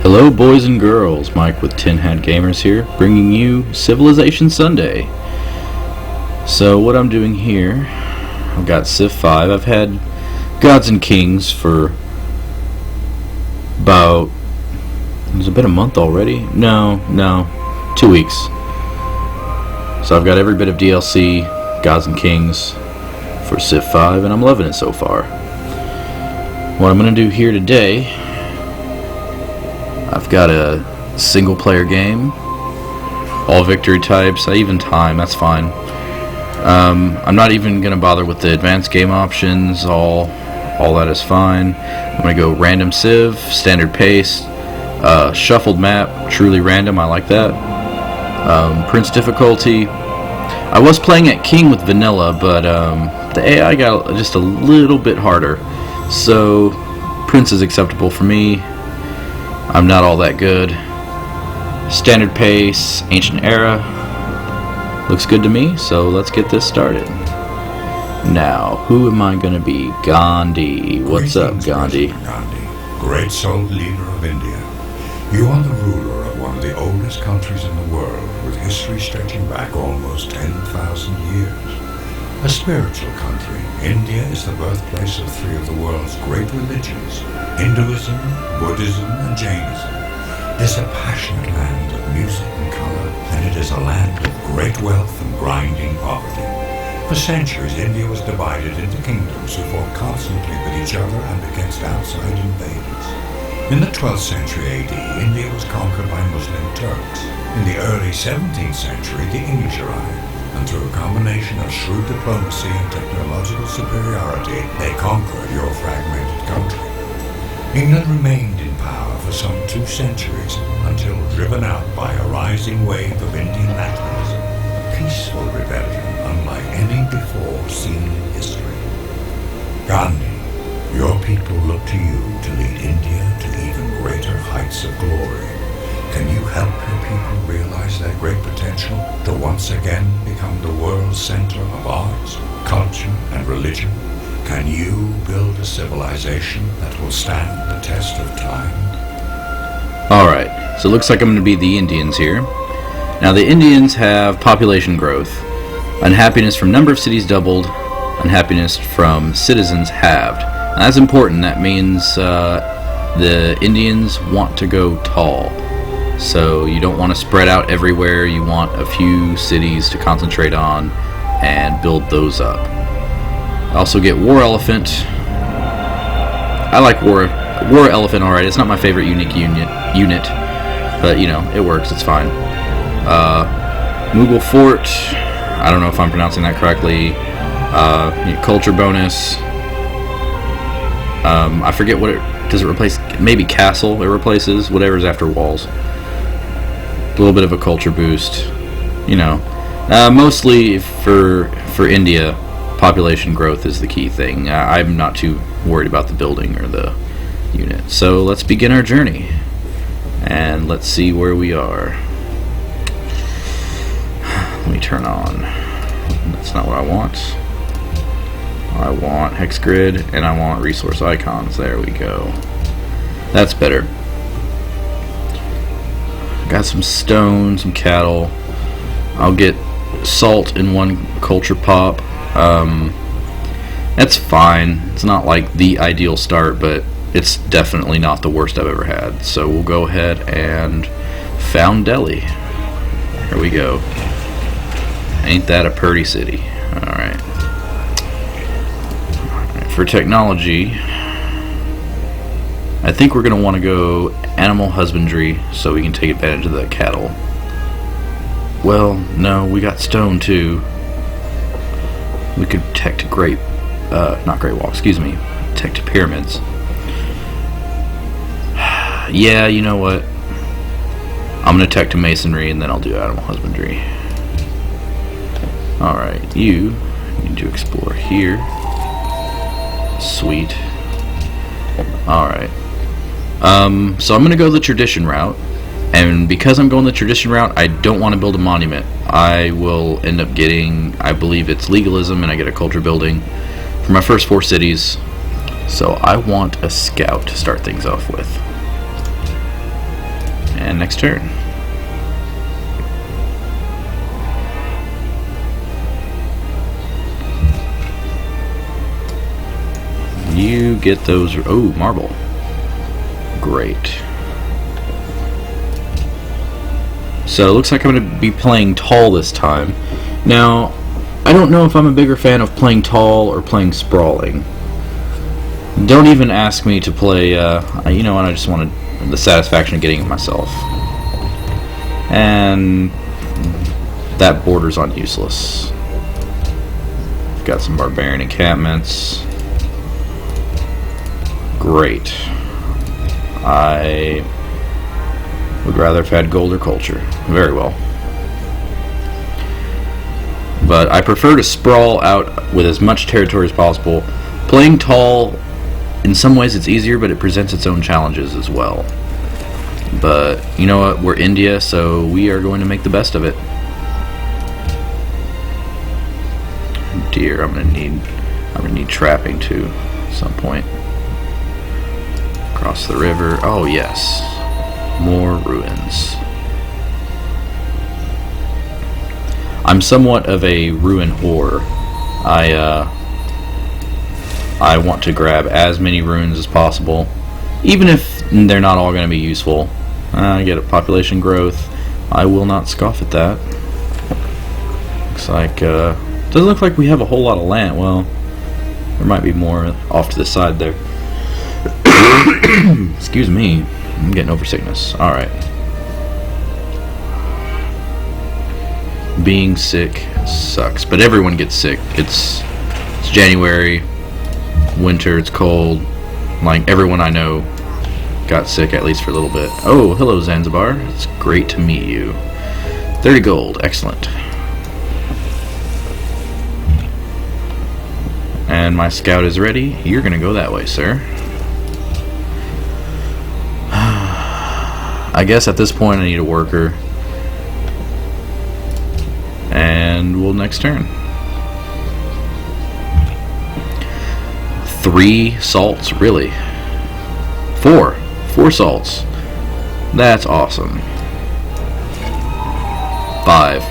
Hello boys and girls, Mike with Tin Hat Gamers here, bringing you Civilization Sunday. So what I'm doing here, I've got Civ 5, I've had Gods and Kings for about, has it been a month already? No, 2 weeks. So I've got every bit of DLC, Gods and Kings for Civ 5, and I'm loving it so far. What I'm going to do here today, I've got a single player game, all victory types, I even time, that's fine. I'm not even going to bother with the advanced game options, all that is fine. I'm going to go random civ, standard pace, shuffled map, truly random, I like that. Prince difficulty, I was playing at King with vanilla, but the AI got just a little bit harder, so Prince is acceptable for me. I'm not all that good. Standard pace, ancient era, looks good to me, so let's get this started. Now, who am I going to be? Gandhi. What's up, Gandhi? Gandhi, great souled leader of India. You are the ruler of one of the oldest countries in the world, with history stretching back almost 10,000 years. A spiritual country, India is the birthplace of three of the world's great religions, Hinduism, Buddhism, and Jainism. It is a passionate land of music and color, and it is a land of great wealth and grinding poverty. For centuries, India was divided into kingdoms who fought constantly with each other and against outside invaders. In the 12th century AD, India was conquered by Muslim Turks. In the early 17th century, the English arrived, and through a combination of shrewd diplomacy and technological superiority, they conquered your fragmented country. England remained in power for some 2 centuries, until driven out by a rising wave of Indian nationalism, a peaceful rebellion unlike any before seen in history. Gandhi, your people look to you to lead India to even greater heights of glory. Can you help your people realize their great potential to once again become the world's center of arts, culture, and religion? Can you build a civilization that will stand the test of time? Alright, so it looks like I'm going to be the Indians here. Now the Indians have population growth. Unhappiness from number of cities doubled. Unhappiness from citizens halved. Now that's important. That means the Indians want to go tall. So you don't want to spread out everywhere. You want a few cities to concentrate on and build those up. Also get War Elephant. I like War Elephant alright. It's not my favorite unique unit, but you know, it works, it's fine. Mughal Fort, I don't know if I'm pronouncing that correctly. Culture bonus. I forget what does it replace? Maybe Castle it replaces, whatever's after walls. A little bit of a culture boost, you know. Mostly for India, population growth is the key thing. I'm not too worried about the building or the unit. So let's begin our journey, and let's see where we are. Let me turn on. That's not what I want. I want hex grid and I want resource icons. There we go. That's better. Got some stone, some cattle. I'll get salt in one culture pop. That's fine. It's not like the ideal start, but it's definitely not the worst I've ever had. So we'll go ahead and found Delhi. Here we go. Ain't that a pretty city? Alright. For technology, I think we're going to want to go animal husbandry so we can take advantage of the cattle. Well, no, we got stone too. We could tech to not Great Wall, excuse me. Tech to pyramids. Yeah, you know what? I'm going to tech to masonry and then I'll do animal husbandry. Alright, you need to explore here. Sweet. Alright. So I'm going to go the tradition route, and because I'm going the tradition route, I don't want to build a monument. I will end up getting, I believe it's legalism, and I get a culture building for my first 4 cities. So I want a scout to start things off with. next turn. You get those. Oh, marble. Great. So it looks like I'm going to be playing tall this time. Now, I don't know if I'm a bigger fan of playing tall or playing sprawling. Don't even ask me to play, you know what, I just wanted the satisfaction of getting it myself. And that borders on useless. Got some barbarian encampments. Great. I would rather have had gold or culture. Very well. But I prefer to sprawl out with as much territory as possible. Playing tall, in some ways it's easier, but it presents its own challenges as well. But you know what? We're India, so we are going to make the best of it. Deer, I'm gonna need trapping too at some point. Across the river. Oh yes. More ruins. I'm somewhat of a ruin whore. I want to grab as many ruins as possible, even if they're not all going to be useful. I get a population growth. I will not scoff at that. Looks like doesn't look like we have a whole lot of land. Well, there might be more off to the side there. Excuse me, I'm getting over sickness. Alright. Being sick sucks, but everyone gets sick. It's January, winter, it's cold. Like, everyone I know got sick at least for a little bit. Oh, hello Zanzibar. It's great to meet you. 30 gold, excellent. And my scout is ready. You're gonna go that way, sir. I guess at this point I need a worker. And we'll next turn. 3 salts, really? 4 salts. That's awesome. 5.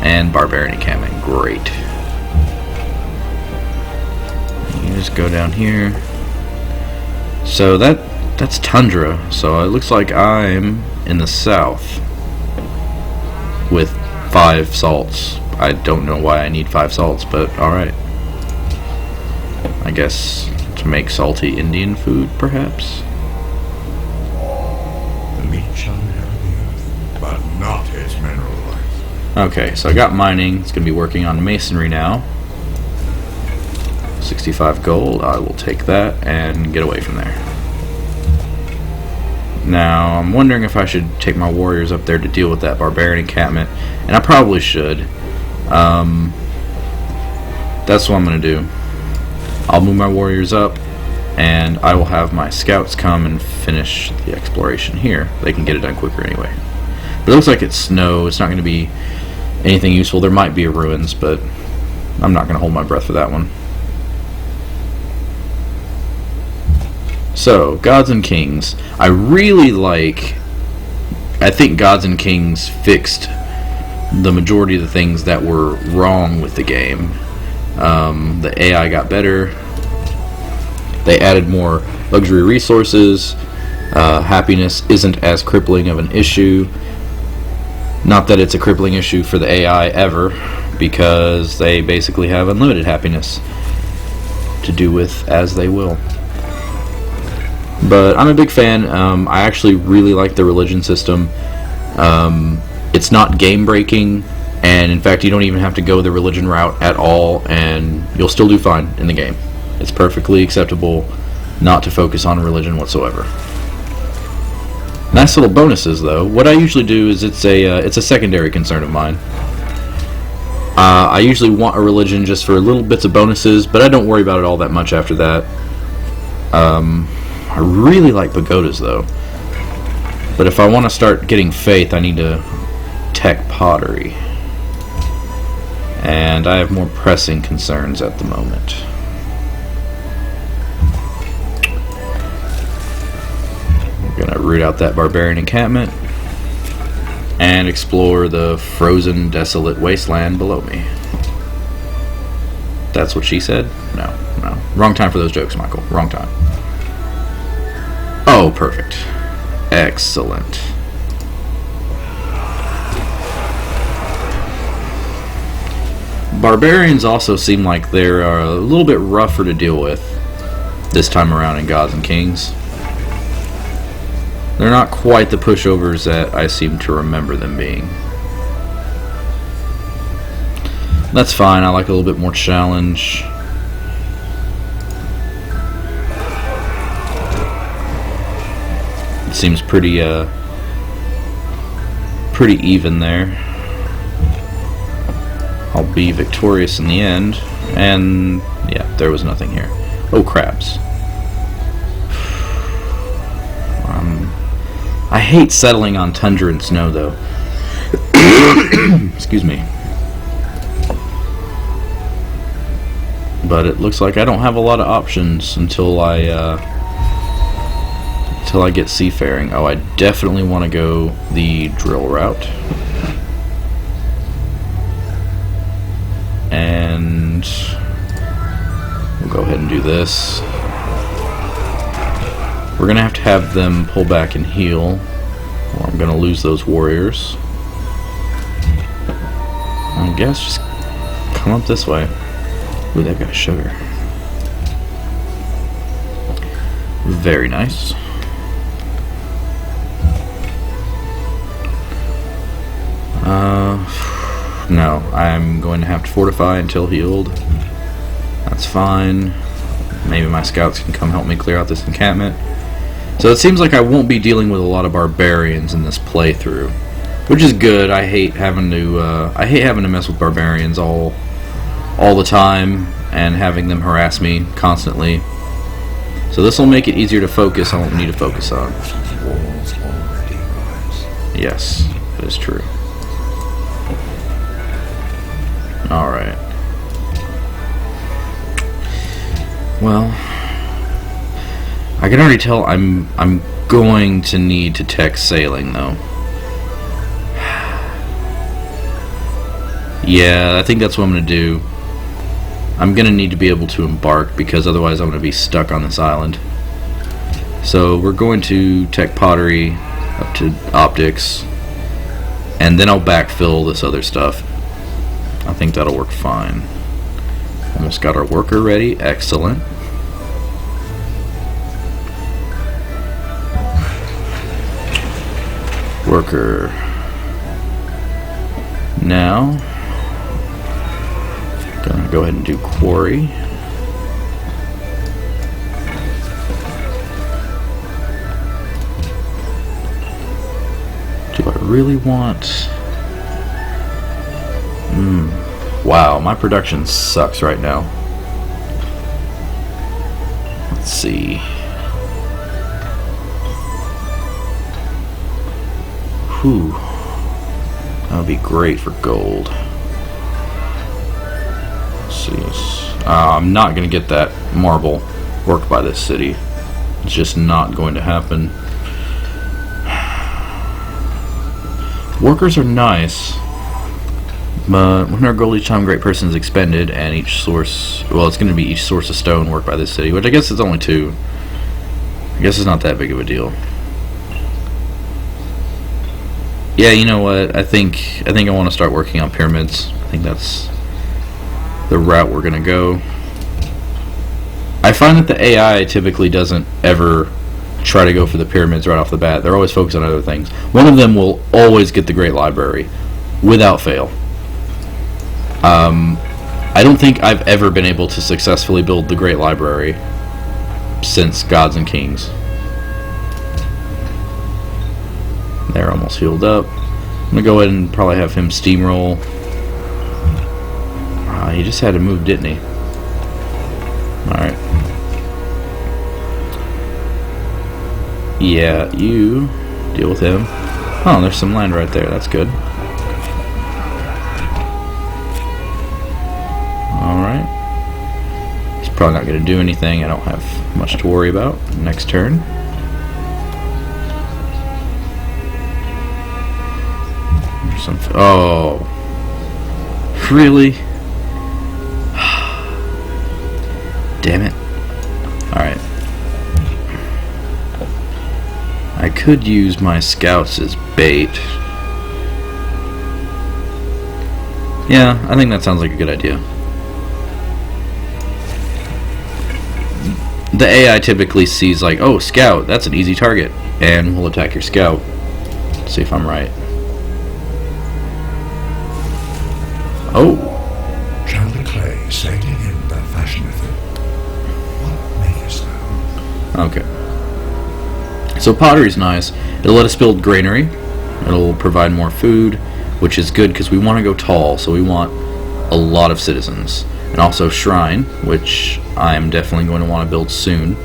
And barbarian encampment, great. You just go down here. So that's tundra, so it looks like I'm in the south with 5 salts. I don't know why I need 5 salts, but alright. I guess to make salty Indian food, perhaps? The meat shall inherit the earth, but not its mineral life. Okay, so I got mining. It's going to be working on masonry now. 65 gold. I will take that and get away from there. Now, I'm wondering if I should take my warriors up there to deal with that barbarian encampment, and I probably should. That's what I'm going to do. I'll move my warriors up, and I will have my scouts come and finish the exploration here. They can get it done quicker anyway. But it looks like it's snow. It's not going to be anything useful. There might be a ruins, but I'm not going to hold my breath for that one. So, Gods and Kings. I think Gods and Kings fixed the majority of the things that were wrong with the game. The AI got better. They added more luxury resources. Happiness isn't as crippling of an issue. Not that it's a crippling issue for the AI ever, because they basically have unlimited happiness to do with as they will. But I'm a big fan. I actually really like the religion system. It's not game breaking, and in fact you don't even have to go the religion route at all, and you'll still do fine in the game. It's perfectly acceptable not to focus on religion whatsoever. Nice little bonuses though. What I usually do is it's a secondary concern of mine. I usually want a religion just for little bits of bonuses, but I don't worry about it all that much after that. I really like pagodas though, but if I want to start getting faith, I need to tech pottery, and I have more pressing concerns at the moment. We're gonna root out that barbarian encampment and explore the frozen, desolate wasteland below me. That's what she said? No. Wrong time for those jokes, Michael. Wrong time. Oh, perfect. Excellent. Barbarians also seem like they're a little bit rougher to deal with this time around in Gods and Kings. They're not quite the pushovers that I seem to remember them being. That's fine, I like a little bit more challenge. It seems pretty even there. I'll be victorious in the end, and yeah, there was nothing here. Oh, crabs. I hate settling on tundra and snow, though. Excuse me. But it looks like I don't have a lot of options until I get seafaring. Oh, I definitely want to go the drill route. And we'll go ahead and do this. We're going to have them pull back and heal, or I'm going to lose those warriors. I guess just come up this way. Ooh, they've got sugar. Very nice. No, I'm going to have to fortify until healed. That's fine. Maybe my scouts can come help me clear out this encampment. So it seems like I won't be dealing with a lot of barbarians in this playthrough, which is good. I hate having to mess with barbarians all the time and having them harass me constantly. So this will make it easier to focus on what we need to focus on. Yes, that is true. Alright. Well, I can already tell I'm going to need to tech sailing, though. Yeah, I think that's what I'm going to do. I'm going to need to be able to embark, because otherwise I'm going to be stuck on this island. So we're going to tech pottery up to optics, and then I'll backfill this other stuff. I think that'll work fine. Almost got our worker ready. Excellent. Worker. Now, gonna go ahead and do quarry. Do I really want... Wow, my production sucks right now. Let's see. Whew. That would be great for gold. Let's see. I'm not going to get that marble worked by this city. It's just not going to happen. Workers are nice, but when our gold each time a great person is expended, and each source, well, it's going to be each source of stone worked by this city, which I guess is only 2. I guess it's not that big of a deal. Yeah, you know what? I think I want to start working on pyramids. I think that's the route we're going to go. I find that the AI typically doesn't ever try to go for the pyramids right off the bat. They're always focused on other things. One of them will always get the Great Library, without fail. I don't think I've ever been able to successfully build the Great Library since Gods and Kings. They're almost healed up. I'm gonna go ahead and probably have him steamroll. He just had to move, didn't he? Alright. Yeah, you deal with him. Oh, there's some land right there. That's good. Alright. He's probably not going to do anything. I don't have much to worry about. Next turn. Some. Oh. Really? Damn it. Alright. I could use my scouts as bait. Yeah, I think that sounds like a good idea. The AI typically sees like, oh, scout, that's an easy target, and will attack your scout. Let's see if I'm right. Oh. Child of clay, say to him that fashioneth it. What makest thou? Okay. So pottery's nice. It'll let us build granary. It'll provide more food, which is good because we want to go tall, so we want a lot of citizens. And also shrine, which I'm definitely going to want to build soon.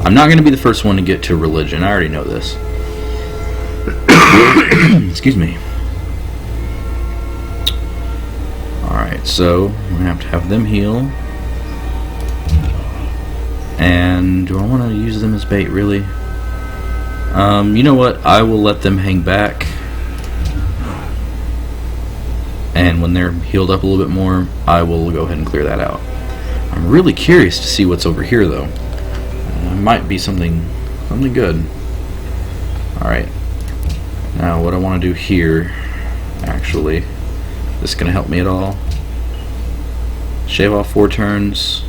I'm not going to be the first one to get to religion. I already know this. Excuse me. Alright, so we have to have them heal. And do I want to use them as bait, really? You know what? I will let them hang back. And when they're healed up a little bit more, I will go ahead and clear that out. I'm really curious to see what's over here, though. Might be something good. Alright. Now, what I want to do here, actually, this going to help me at all? Shave off 4 turns.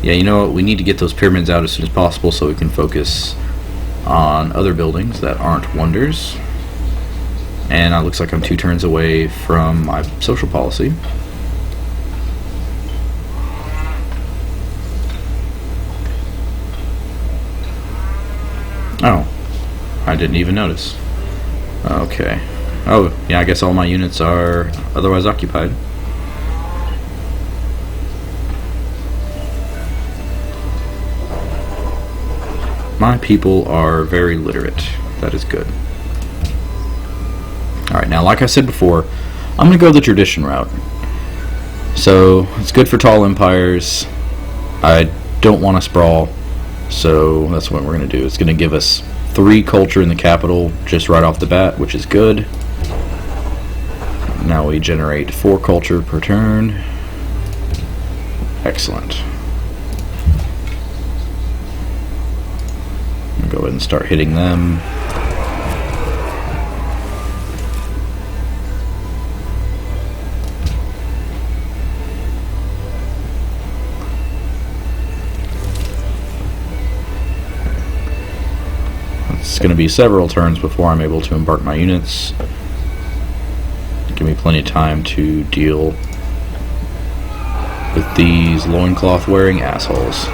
Yeah, you know what? We need to get those pyramids out as soon as possible so we can focus on other buildings that aren't wonders. And it looks like I'm 2 turns away from my social policy. Oh, I didn't even notice. Okay. Oh, yeah, I guess all my units are otherwise occupied. My people are very literate. That is good. Alright, now like I said before, I'm going to go the tradition route. So, it's good for tall empires. I don't want to sprawl, so that's what we're going to do. It's going to give us 3 culture in the capital just right off the bat, which is good. Now we generate 4 culture per turn. Excellent. I'll go ahead and start hitting them. It's going to be several turns before I'm able to embark my units. Give me plenty of time to deal with these loincloth wearing assholes.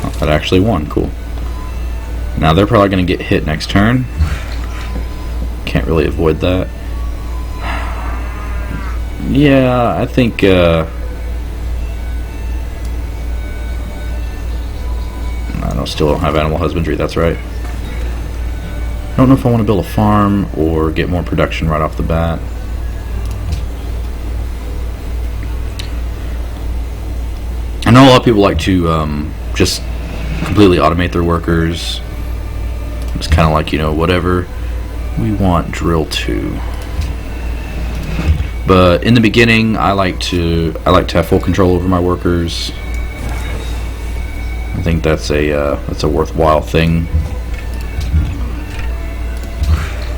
Oh, that actually won. Cool. Now they're probably going to get hit next turn. Can't really avoid that. Yeah, I think I still don't have animal husbandry, that's right. I don't know if I want to build a farm or get more production right off the bat. I know a lot of people like to just completely automate their workers. It's kind of like, you know, whatever we want, drill to. But in the beginning, I like to have full control over my workers. I think that's a worthwhile thing.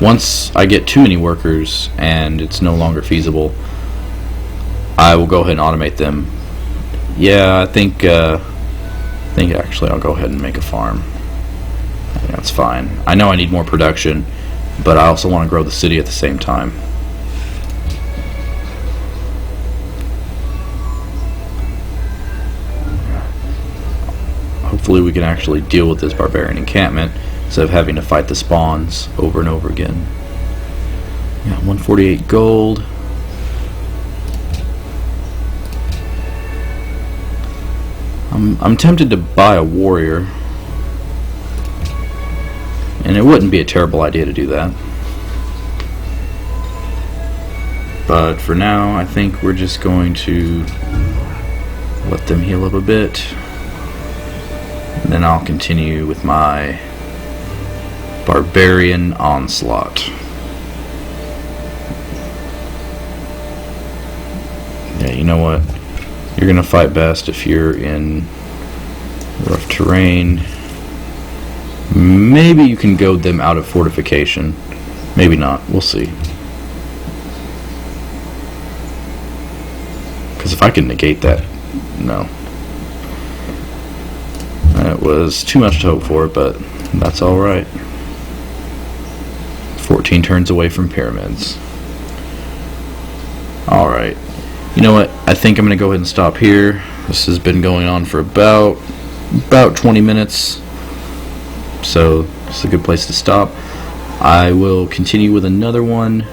Once I get too many workers and it's no longer feasible, I will go ahead and automate them. Yeah, I think actually I'll go ahead and make a farm. I think that's fine. I know I need more production, but I also want to grow the city at the same time. Hopefully we can actually deal with this barbarian encampment instead of having to fight the spawns over and over again. Yeah, 148 gold. I'm tempted to buy a warrior, and it wouldn't be a terrible idea to do that. But for now, I think we're just going to Let them heal up a bit. And then I'll continue with my barbarian onslaught. Yeah, you know what? You're gonna fight best if you're in rough terrain. Maybe you can goad them out of fortification. Maybe not. We'll see. Because if I can negate that, no. That was too much to hope for, but that's alright. 14 turns away from pyramids. Alright. You know what? I think I'm going to go ahead and stop here. This has been going on for about 20 minutes. So it's a good place to stop. I will continue with another one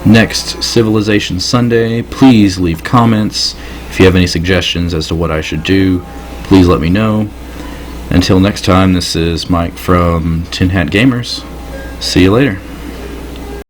next Civilization Sunday. Please leave comments. If you have any suggestions as to what I should do, please let me know. Until next time, this is Mike from Tin Hat Gamers. See you later.